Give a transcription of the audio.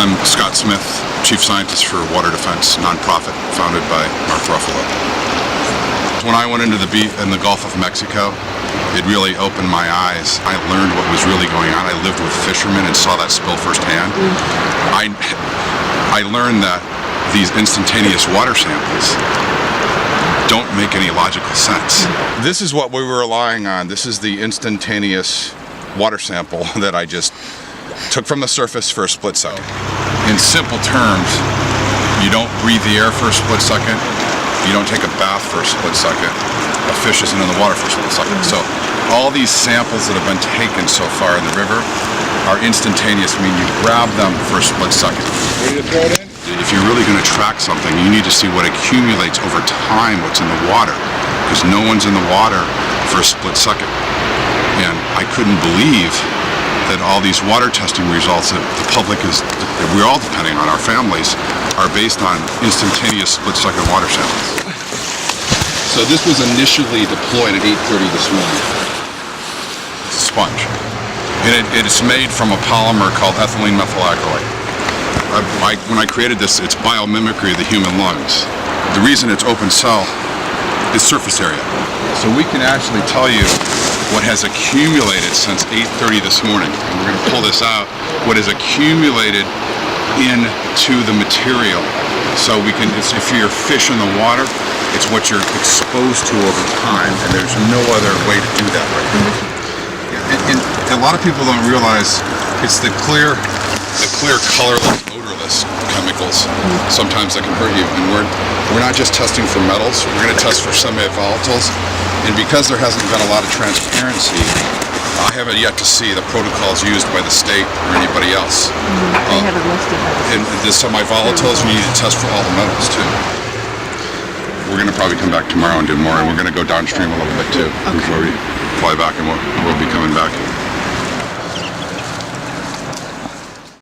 I'm Scott Smith, Chief Scientist for Water Defense, nonprofit founded by Mark Ruffalo. When I went into in the Gulf of Mexico, it really opened my eyes. I learned what was really going on. I lived with fishermen and saw that spill firsthand. I learned that these instantaneous water samples don't make any logical sense. This is what we were relying on. This is the instantaneous water sample that I just took from the surface for a split second. In simple terms, you don't breathe the air for a split second, you don't take a bath for a split second, a fish isn't in the water for a split second. So all these samples that have been taken so far in the river are instantaneous, meaning you grab them for a split second. Ready to throw it in? If you're really going to track something, you need to see what accumulates over time, what's in the water, because no one's in the water for a split second. And I couldn't believe that all these water testing results that the public that we're all depending on, our families, are based on instantaneous split-second water samples. So this was initially deployed at 8:30 this morning. It's a sponge. And it's made from a polymer called ethylene methylacrylate. When I created this, it's biomimicry of the human lungs. The reason it's open cell is surface area. So we can actually tell you what has accumulated since 8:30 this morning. And we're going to pull this out, what has accumulated into the material. So we can, if you're fish in the water, it's what you're exposed to over time, and there's no other way to do that right now. And a lot of people don't realize it's the clear, colorless, odorless chemicals sometimes that can hurt you. And we're not just testing for metals, we're going to test for semi-volatiles. And because there hasn't been a lot of transparency, I haven't yet to see the protocols used by the state or anybody else. They haven't listed those. And the semi-volatiles, we need to test for all the metals too. We're going to probably come back tomorrow and do more, and we're going to go downstream a little bit too before we fly back, and we'll be